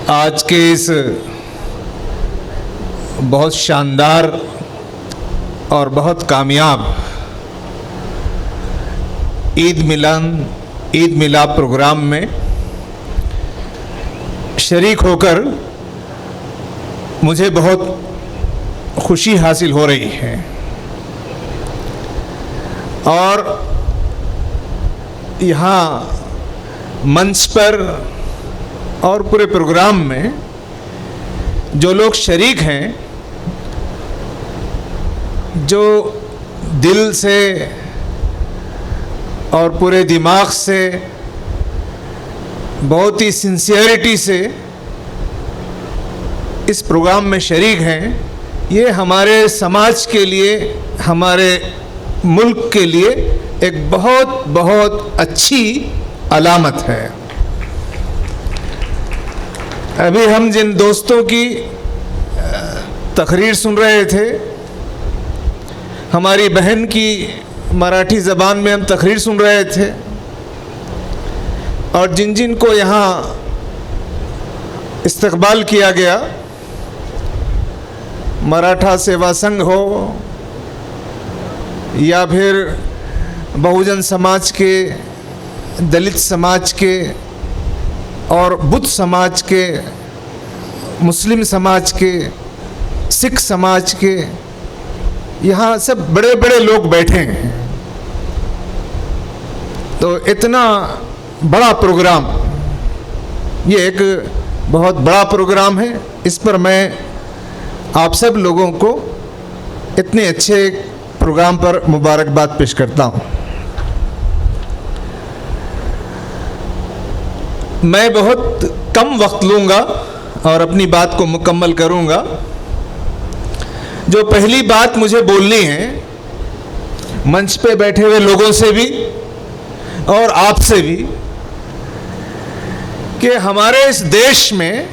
आज के इस बहुत शानदार और बहुत कामयाब ईद मिलाद प्रोग्राम में शरीक होकर मुझे बहुत खुशी हासिल हो रही है और यहाँ मंच पर और पूरे प्रोग्राम में जो लोग शरीक हैं, जो दिल से और पूरे दिमाग से बहुत ही सिंसियरिटी से इस प्रोग्राम में शरीक हैं, ये हमारे समाज के लिए, हमारे मुल्क के लिए एक बहुत बहुत अच्छी अलामत है। अभी हम जिन दोस्तों की तकरीर सुन रहे थे, हमारी बहन की मराठी ज़बान में हम तकरीर सुन रहे थे और जिन जिन को यहाँ इस्तकबाल किया गया, मराठा सेवा संघ हो या फिर बहुजन समाज के, दलित समाज के और बुद्ध समाज के, मुस्लिम समाज के, सिख समाज के, यहाँ सब बड़े बड़े लोग बैठे हैं। तो इतना बड़ा प्रोग्राम, ये एक बहुत बड़ा प्रोग्राम है। इस पर मैं आप सब लोगों को इतने अच्छे प्रोग्राम पर मुबारकबाद पेश करता हूँ। मैं बहुत कम वक्त लूँगा और अपनी बात को मुकम्मल करूँगा। जो पहली बात मुझे बोलनी है, मंच पे बैठे हुए लोगों से भी और आपसे भी, कि हमारे इस देश में,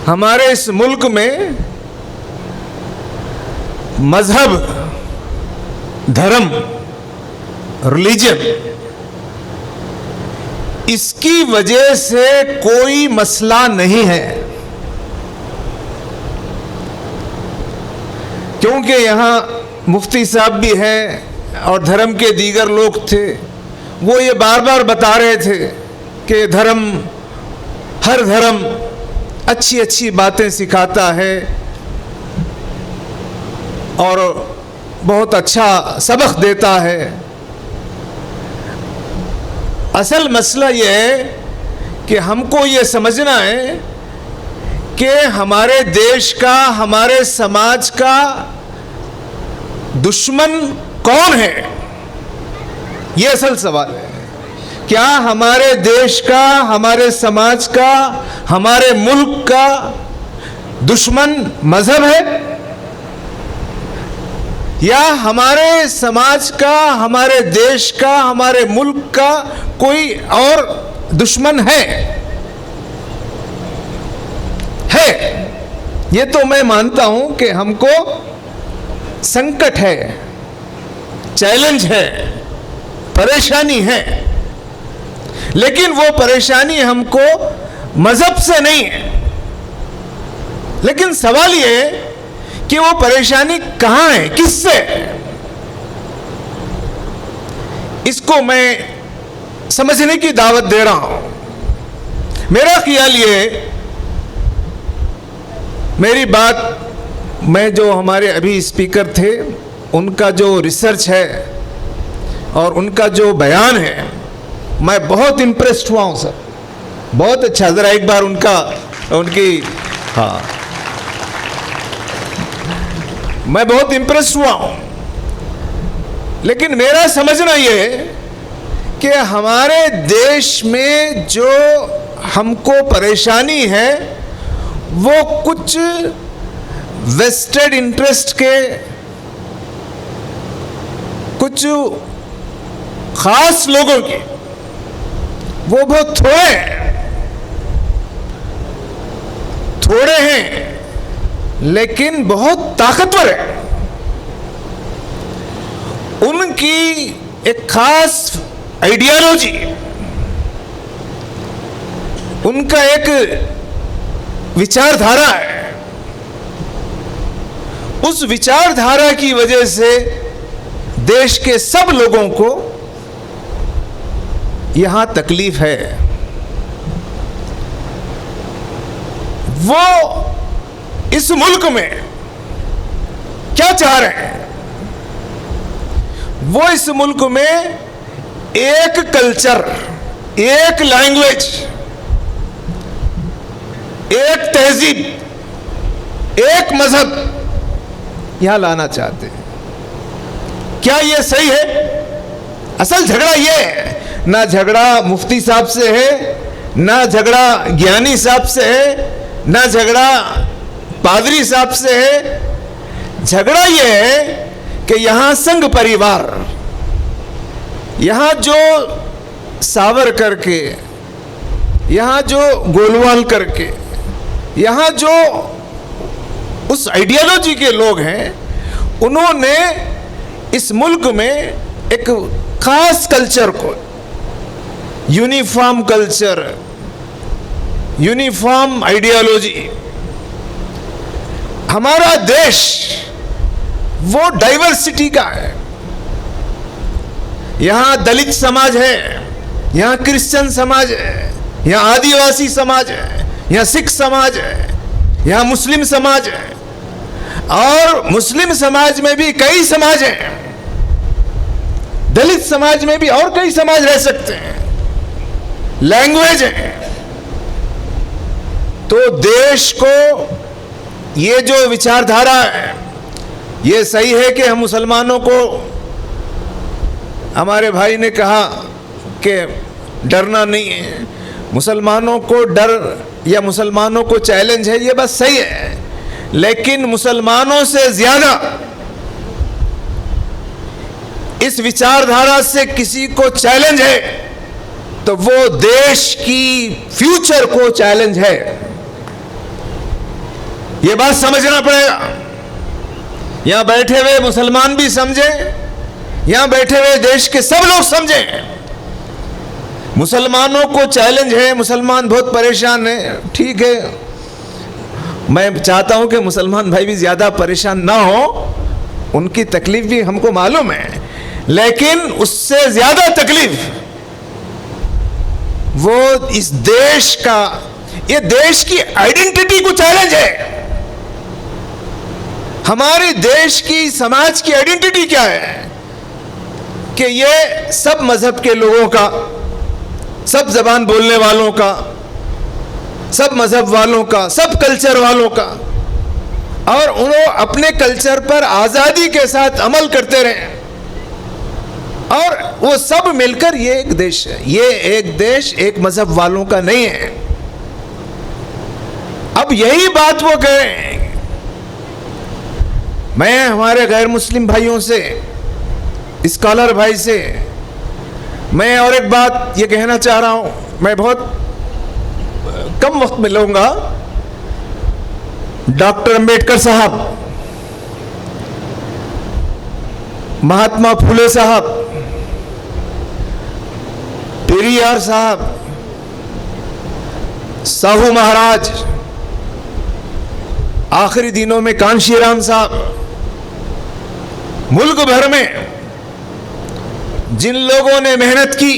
हमारे इस मुल्क में मजहब, धर्म, रिलीजन, इसकी वजह से कोई मसला नहीं है, क्योंकि यहाँ मुफ्ती साहब भी हैं और धर्म के दीगर लोग थे। वो ये बार बार बता रहे थे कि धर्म, हर धर्म अच्छी अच्छी बातें सिखाता है और बहुत अच्छा सबक देता है। असल मसला ये है कि हमको ये समझना है कि हमारे देश का, हमारे समाज का दुश्मन कौन है, ये असल सवाल है। क्या हमारे देश का, हमारे समाज का, हमारे मुल्क का दुश्मन मजहब है, या हमारे समाज का, हमारे देश का, हमारे मुल्क का कोई और दुश्मन है? ये तो मैं मानता हूं कि हमको संकट है, चैलेंज है, परेशानी है, लेकिन वो परेशानी हमको मजहब से नहीं है। लेकिन सवाल ये है कि वो परेशानी कहां है, किससे? इसको मैं समझने की दावत दे रहा हूं। मेरा ख्याल ये, मेरी बात, मैं जो हमारे अभी स्पीकर थे उनका जो रिसर्च है और उनका जो बयान है, मैं बहुत इम्प्रेस्ड हुआ हूं सर, बहुत अच्छा। ज़रा एक बार उनकी हाँ, मैं बहुत इम्प्रेस हुआ हूं। लेकिन मेरा समझना यह है कि हमारे देश में जो हमको परेशानी है वो कुछ वेस्टेड इंटरेस्ट के, कुछ खास लोगों की, वो बहुत थोड़े हैं लेकिन बहुत ताकतवर है। उनकी एक खास आइडियोलॉजी, उनका एक विचारधारा है। उस विचारधारा की वजह से देश के सब लोगों को यहां तकलीफ है। वो इस मुल्क में क्या चाह रहे हैं? वो इस मुल्क में एक कल्चर, एक लैंग्वेज, एक तहजीब, एक मजहब यहां लाना चाहते हैं। क्या यह सही है? असल झगड़ा यह है, ना झगड़ा मुफ्ती साहब से है, ना झगड़ा ज्ञानी साहब से है, ना झगड़ा पादरी साहब से है। झगड़ा यह है कि यहां संघ परिवार, यहां जो सावरकर के, यहां जो गोलवाल करके, यहां जो उस आइडियोलॉजी के लोग हैं, उन्होंने इस मुल्क में एक खास कल्चर को, यूनिफॉर्म कल्चर, यूनिफॉर्म आइडियोलॉजी, हमारा देश वो डाइवर्सिटी का है। यहां दलित समाज है, यहां क्रिश्चियन समाज है, यहां आदिवासी समाज है, यहां सिख समाज है, यहां मुस्लिम समाज है, और मुस्लिम समाज में भी कई समाज हैं, दलित समाज में भी और कई समाज रह सकते हैं, लैंग्वेज है। तो देश को ये जो विचारधारा है, ये सही है कि हम मुसलमानों को, हमारे भाई ने कहा कि डरना नहीं है, मुसलमानों को डर या मुसलमानों को चैलेंज है, ये बात सही है। लेकिन मुसलमानों से ज्यादा इस विचारधारा से किसी को चैलेंज है तो वो देश की फ्यूचर को चैलेंज है। ये बात समझना पड़ेगा। यहां बैठे हुए मुसलमान भी समझे, यहां बैठे हुए देश के सब लोग समझें। मुसलमानों को चैलेंज है, मुसलमान बहुत परेशान है, ठीक है। मैं चाहता हूं कि मुसलमान भाई भी ज्यादा परेशान ना हो, उनकी तकलीफ भी हमको मालूम है, लेकिन उससे ज्यादा तकलीफ वो इस देश का, ये देश की आइडेंटिटी को चैलेंज है। हमारे देश की, समाज की आइडेंटिटी क्या है कि ये सब मजहब के लोगों का, सब जबान बोलने वालों का, सब मजहब वालों का, सब कल्चर वालों का, और उन्होंने अपने कल्चर पर आजादी के साथ अमल करते रहे, और वो सब मिलकर ये एक देश है। ये एक देश एक मजहब वालों का नहीं है। अब यही बात वो कह रहे हैं। मैं हमारे गैर मुस्लिम भाइयों से, स्कॉलर भाई से, मैं और एक बात ये कहना चाह रहा हूं, मैं बहुत कम वक्त में लूंगा। डॉक्टर अंबेडकर साहब, महात्मा फुले साहब, पेरियार साहब, साहू महाराज, आखिरी दिनों में कांशीराम साहब, मुल्क भर में जिन लोगों ने मेहनत की,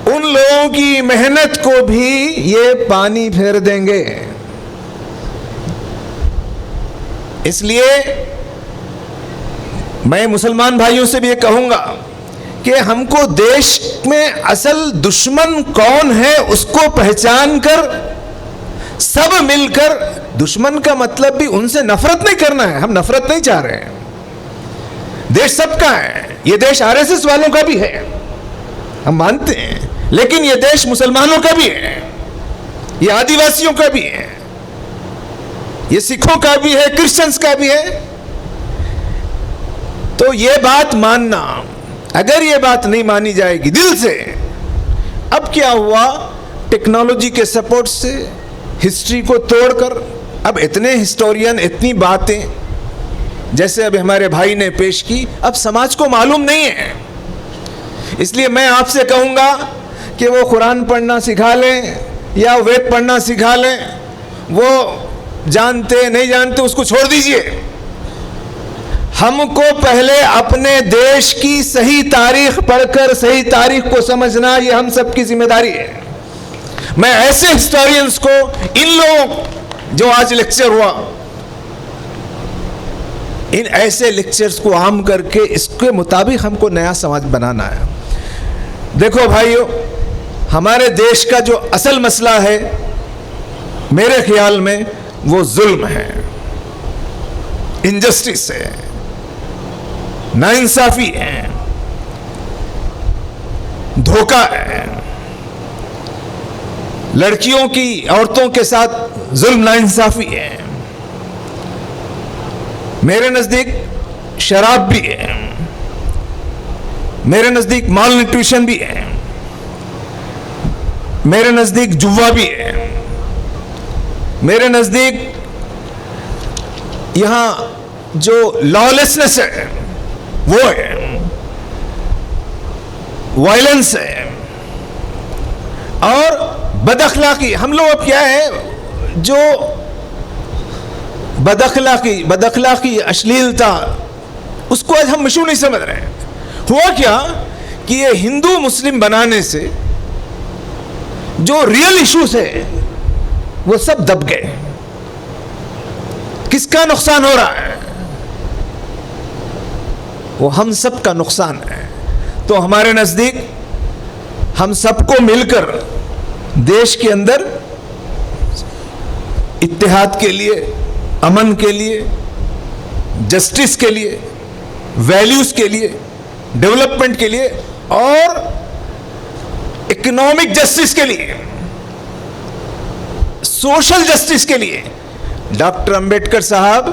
उन लोगों की मेहनत को भी ये पानी फेर देंगे। इसलिए मैं मुसलमान भाइयों से भी ये कहूंगा कि हमको देश में असल दुश्मन कौन है उसको पहचान कर सब मिलकर, दुश्मन का मतलब भी उनसे नफरत नहीं करना है, हम नफरत नहीं चाह रहे हैं। देश सबका है, ये देश आरएसएस वालों का भी है, हम मानते हैं, लेकिन ये देश मुसलमानों का भी है, ये आदिवासियों का भी है, ये सिखों का भी है, क्रिश्चियंस का भी है। तो ये बात मानना, अगर ये बात नहीं मानी जाएगी दिल से, अब क्या हुआ, टेक्नोलॉजी के सपोर्ट से हिस्ट्री को तोड़कर अब इतने हिस्टोरियन, इतनी बातें जैसे अभी हमारे भाई ने पेश की, अब समाज को मालूम नहीं है। इसलिए मैं आपसे कहूंगा कि वो कुरान पढ़ना सिखा लें, या वेद पढ़ना सिखा लें, वो जानते नहीं जानते उसको छोड़ दीजिए। हमको पहले अपने देश की सही तारीख पढ़कर सही तारीख को समझना, ये हम सबकी जिम्मेदारी है। मैं ऐसे हिस्टोरियंस को, इन लोगों जो आज लेक्चर हुआ, इन ऐसे लेक्चर्स को आम करके इसके मुताबिक हमको नया समाज बनाना है। देखो भाइयों, हमारे देश का जो असल मसला है मेरे ख्याल में वो जुल्म है, इनजस्टिस है, नाइंसाफी है, धोखा है। लड़कियों की, औरतों के साथ जुल्म, नाइंसाफी है। मेरे नजदीक शराब भी है, मेरे नजदीक माल न्यूट्रिशन भी है, मेरे नजदीक जुआ भी है, मेरे नजदीक यहां जो लॉलेसनेस है वो है, वायलेंस है और बदअखलाकी। हम लोग अब क्या है, जो बदअखलाकी अश्लीलता, उसको आज हम मशहूर नहीं समझ रहे हैं। हुआ क्या कि ये हिंदू मुस्लिम बनाने से जो रियल इश्यूज है वो सब दब गए। किसका नुकसान हो रहा है? वो हम सब का नुकसान है। तो हमारे नजदीक हम सबको मिलकर देश के अंदर इत्तेहाद के लिए, अमन के लिए, जस्टिस के लिए, वैल्यूज के लिए, डेवलपमेंट के लिए और इकोनॉमिक जस्टिस के लिए, सोशल जस्टिस के लिए डॉक्टर अंबेडकर साहब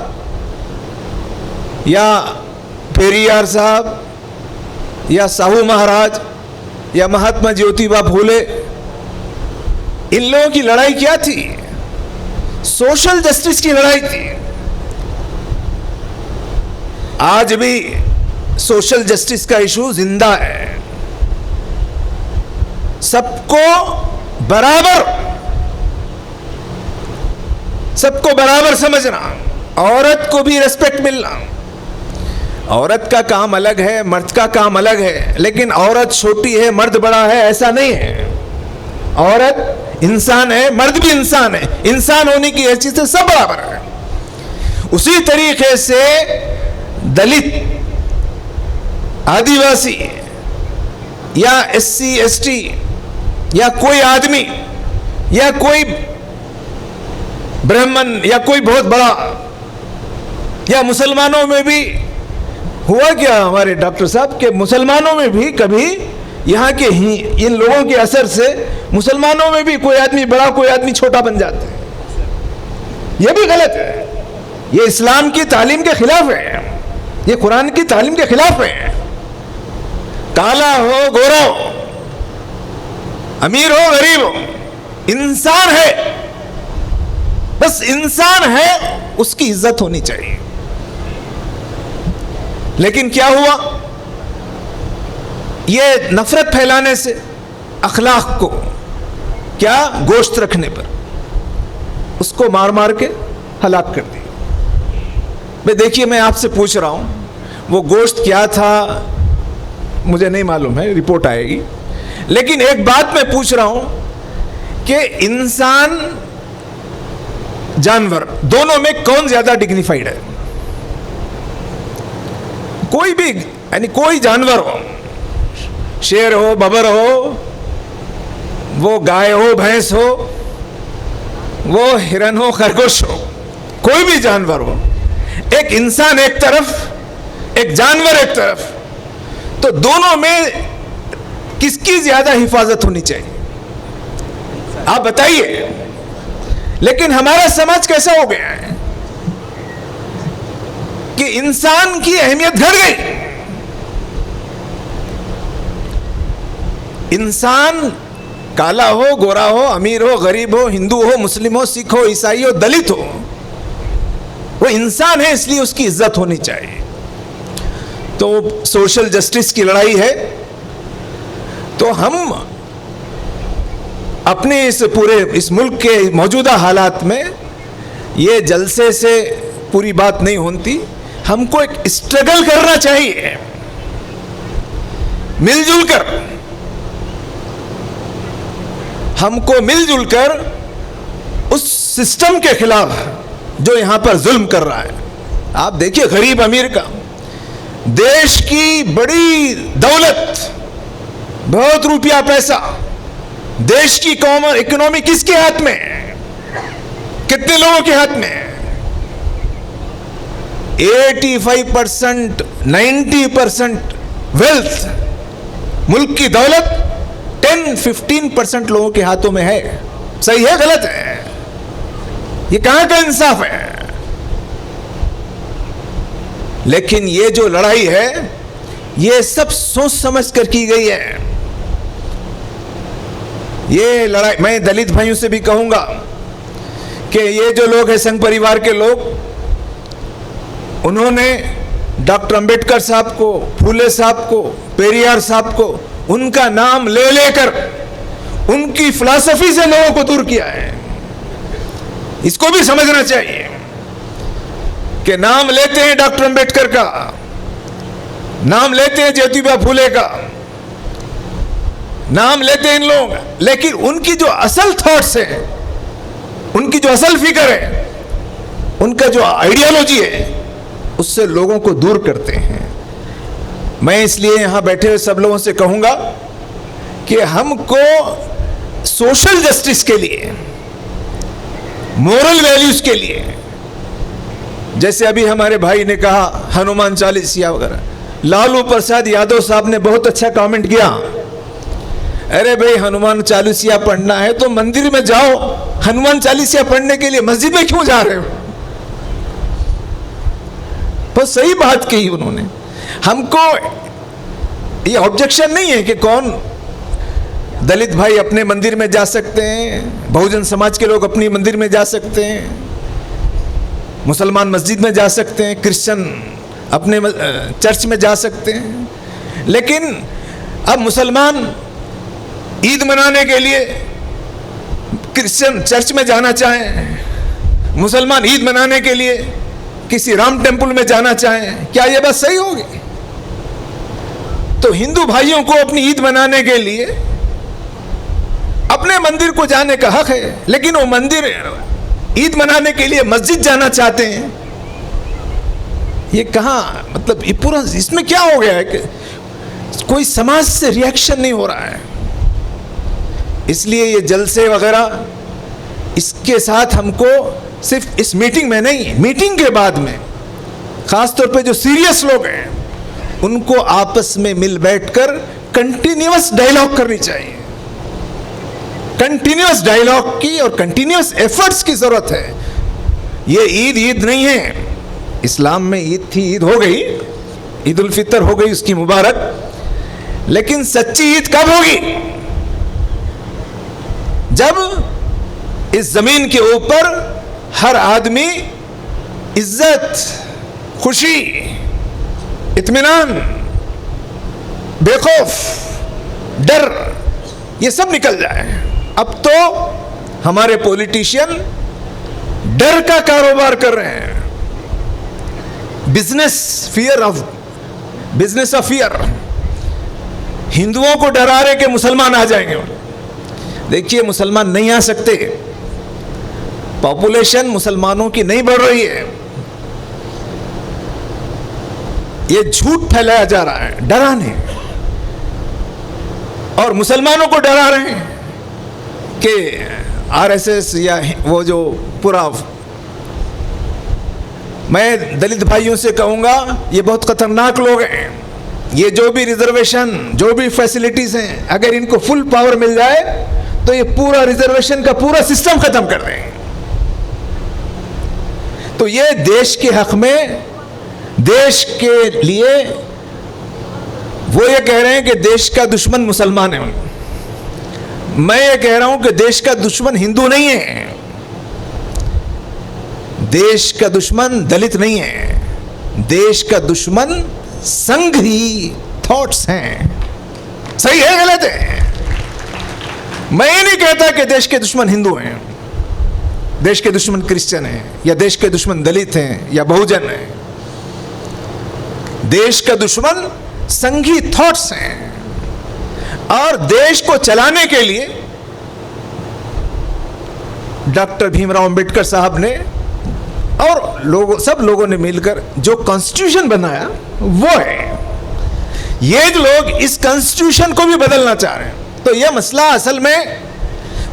या पेरियार साहब या साहू महाराज या महात्मा ज्योतिबा फूले, इन लोगों की लड़ाई क्या थी? सोशल जस्टिस की लड़ाई थी। आज भी सोशल जस्टिस का इशू जिंदा है। सबको बराबर समझना, औरत को भी रिस्पेक्ट मिलना। औरत का काम अलग है, मर्द का काम अलग है, लेकिन औरत छोटी है, मर्द बड़ा है, ऐसा नहीं है। औरत इंसान है, मर्द भी इंसान है। इंसान होने की हैसियत से सब बराबर है। उसी तरीके से दलित, आदिवासी या एससी एसटी या कोई आदमी या कोई ब्राह्मण या कोई बहुत बड़ा, या मुसलमानों में भी हुआ क्या हमारे डॉक्टर साहब के, मुसलमानों में भी कभी यहाँ के ही इन लोगों के असर से मुसलमानों में भी कोई आदमी बड़ा कोई आदमी छोटा बन जाता है। यह भी गलत है। ये इस्लाम की तालीम के खिलाफ है, ये कुरान की तालीम के खिलाफ है। काला हो गोरा हो, अमीर हो गरीब हो, इंसान है, बस इंसान है, उसकी इज्जत होनी चाहिए। लेकिन क्या हुआ, ये नफरत फैलाने से, अखलाक को क्या गोश्त रखने पर उसको मार मार के हलाक कर दिया। मैं देखिए, मैं आपसे पूछ रहा हूं, वो गोश्त क्या था मुझे नहीं मालूम है, रिपोर्ट आएगी। लेकिन एक बात मैं पूछ रहा हूं कि इंसान जानवर दोनों में कौन ज्यादा डिग्निफाइड है? कोई भी, यानी कोई जानवर हो, शेर हो, बबर हो, वो गाय हो, भैंस हो, वो हिरन हो, खरगोश हो, कोई भी जानवर हो, एक इंसान एक तरफ, एक जानवर एक तरफ, तो दोनों में किसकी ज्यादा हिफाजत होनी चाहिए? आप बताइए। लेकिन हमारा समाज कैसा हो गया है कि इंसान की अहमियत घट गई। इंसान काला हो, गोरा हो, अमीर हो, गरीब हो, हिंदू हो, मुस्लिम हो, सिख हो, ईसाई हो, दलित हो, वो इंसान है, इसलिए उसकी इज्जत होनी चाहिए। तो सोशल जस्टिस की लड़ाई है। तो हम अपने इस मुल्क के मौजूदा हालात में ये जलसे से पूरी बात नहीं होती। हमको एक स्ट्रगल करना चाहिए मिलजुल कर, हमको मिलजुल कर उस सिस्टम के खिलाफ जो यहां पर जुल्म कर रहा है। आप देखिए गरीब अमीर का, देश की बड़ी दौलत, बहुत रुपया पैसा, देश की इकोनॉमी किसके हाथ में है? कितने लोगों के हाथ में है? 85%, 90% वेल्थ, मुल्क की दौलत 10-15% लोगों के हाथों में है। सही है गलत है? ये कहां का इंसाफ है? लेकिन ये जो लड़ाई है ये सब सोच समझ कर की गई है। ये लड़ाई मैं दलित भाइयों से भी कहूंगा कि ये जो लोग हैं संघ परिवार के लोग, उन्होंने डॉक्टर अंबेडकर साहब को, फूले साहब को, पेरियार साहब को, उनका नाम ले लेकर उनकी फिलॉसफी से लोगों को दूर किया है। इसको भी समझना चाहिए कि नाम लेते हैं डॉक्टर अंबेडकर का, नाम लेते हैं ज्योतिबा फूले का, नाम लेते हैं इन लोग, लेकिन उनकी जो असल थॉट्स है, उनकी जो असल फिक्र है, उनका जो आइडियोलॉजी है, उससे लोगों को दूर करते हैं। मैं इसलिए यहां बैठे हुए सब लोगों से कहूंगा कि हमको सोशल जस्टिस के लिए, मोरल वैल्यूज के लिए, जैसे अभी हमारे भाई ने कहा हनुमान चालीसा वगैरह, लालू प्रसाद यादव साहब ने बहुत अच्छा कमेंट किया। अरे भाई, हनुमान चालीसा पढ़ना है तो मंदिर में जाओ, हनुमान चालीसा पढ़ने के लिए मस्जिद में क्यों जा रहे हो? बहुत सही बात कही उन्होंने। हमको ये ऑब्जेक्शन नहीं है कि कौन दलित भाई अपने मंदिर में जा सकते हैं, बहुजन समाज के लोग अपनी मंदिर में जा सकते हैं, मुसलमान मस्जिद में जा सकते हैं, क्रिश्चियन अपने चर्च में जा सकते हैं। लेकिन अब मुसलमान ईद मनाने के लिए क्रिश्चियन चर्च में जाना चाहें, मुसलमान ईद मनाने के लिए किसी राम टेम्पल में जाना चाहें, क्या यह बात सही होगी? तो हिंदू भाइयों को अपनी ईद मनाने के लिए अपने मंदिर को जाने का हक है, लेकिन वो मंदिर ईद मनाने के लिए मस्जिद जाना चाहते हैं। ये कहाँ, मतलब ये पूरा इसमें क्या हो गया है कि कोई समाज से रिएक्शन नहीं हो रहा है। इसलिए ये जलसे वगैरह, इसके साथ हमको सिर्फ इस मीटिंग में नहीं, मीटिंग के बाद में खासतौर पे जो सीरियस लोग हैं उनको आपस में मिल बैठकर कंटिन्यूअस डायलॉग करनी चाहिए। कंटिन्यूअस डायलॉग की और कंटिन्यूअस एफर्ट्स की जरूरत है। ये ईद नहीं है, इस्लाम में ईद थी, ईद हो गई, ईद उल फितर हो गई, उसकी मुबारक। लेकिन सच्ची ईद कब होगी? जब इस जमीन के ऊपर हर आदमी इज्जत, खुशी, इत्मीनान, बेखौफ, डर, ये सब निकल जाए। अब तो हमारे पॉलिटिशियन डर का कारोबार कर रहे हैं, बिजनेस ऑफ फियर। हिंदुओं को डरा रहे कि मुसलमान आ जाएंगे। देखिए, मुसलमान नहीं आ सकते, पॉपुलेशन मुसलमानों की नहीं बढ़ रही है। ये झूठ फैलाया जा रहा है, डराने, और मुसलमानों को डरा रहे हैं कि आरएसएस या वो जो पूरा। मैं दलित भाइयों से कहूंगा, ये बहुत खतरनाक लोग हैं। ये जो भी रिजर्वेशन, जो भी फैसिलिटीज हैं, अगर इनको फुल पावर मिल जाए तो ये पूरा रिजर्वेशन का पूरा सिस्टम खत्म कर देंगे। तो ये देश के हक में, देश के लिए वो ये कह रहे हैं कि देश का दुश्मन मुसलमान है। मैं ये कह रहा हूं कि देश का दुश्मन हिंदू नहीं है, देश का दुश्मन दलित नहीं है, देश का दुश्मन संघी थॉट्स हैं। सही है गलत है? मैं ये नहीं कहता कि देश के दुश्मन हिंदू हैं, देश के दुश्मन क्रिश्चियन हैं, या देश के दुश्मन दलित हैं या बहुजन हैं। देश का दुश्मन संघी थॉट्स हैं, और देश को चलाने के लिए डॉक्टर भीमराव अंबेडकर साहब ने और सब लोगों ने मिलकर जो कॉन्स्टिट्यूशन बनाया वो है। ये लोग इस कॉन्स्टिट्यूशन को भी बदलना चाह रहे हैं। तो यह मसला असल में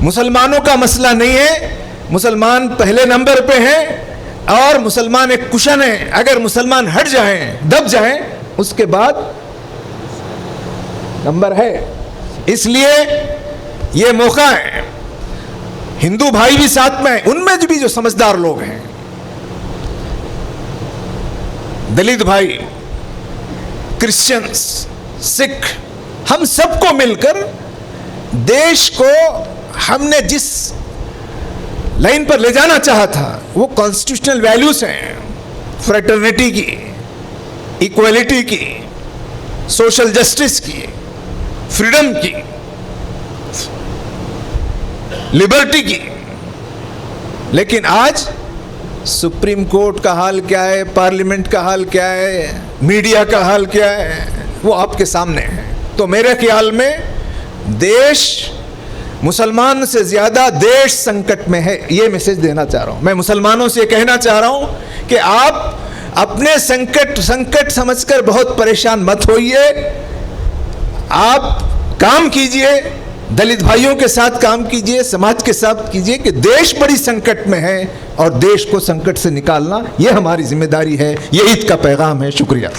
मुसलमानों का मसला नहीं है। मुसलमान पहले नंबर पे हैं और मुसलमान एक कुशन है। अगर मुसलमान हट जाएं, दब जाएं, उसके बाद नंबर है। इसलिए ये मौका है, हिंदू भाई भी साथ में, उनमें भी जो समझदार लोग हैं, दलित भाई, क्रिश्चियंस, सिख, हम सबको मिलकर देश को हमने जिस लाइन पर ले जाना चाहा था, वो कॉन्स्टिट्यूशनल वैल्यूज हैं, फ्रेटर्निटी की, इक्वलिटी की, सोशल जस्टिस की, फ्रीडम की, लिबर्टी की। लेकिन आज सुप्रीम कोर्ट का हाल क्या है, पार्लियामेंट का हाल क्या है, मीडिया का हाल क्या है, वो आपके सामने है। तो मेरे ख्याल में देश, मुसलमान से ज्यादा देश संकट में है, ये मैसेज देना चाह रहा हूं। मैं मुसलमानों से कहना चाह रहा हूं कि आप अपने संकट समझकर बहुत परेशान मत होइए। आप काम कीजिए, दलित भाइयों के साथ काम कीजिए, समाज के साथ कीजिए कि देश बड़ी संकट में है और देश को संकट से निकालना ये हमारी जिम्मेदारी है। ये ईद का पैगाम है। शुक्रिया।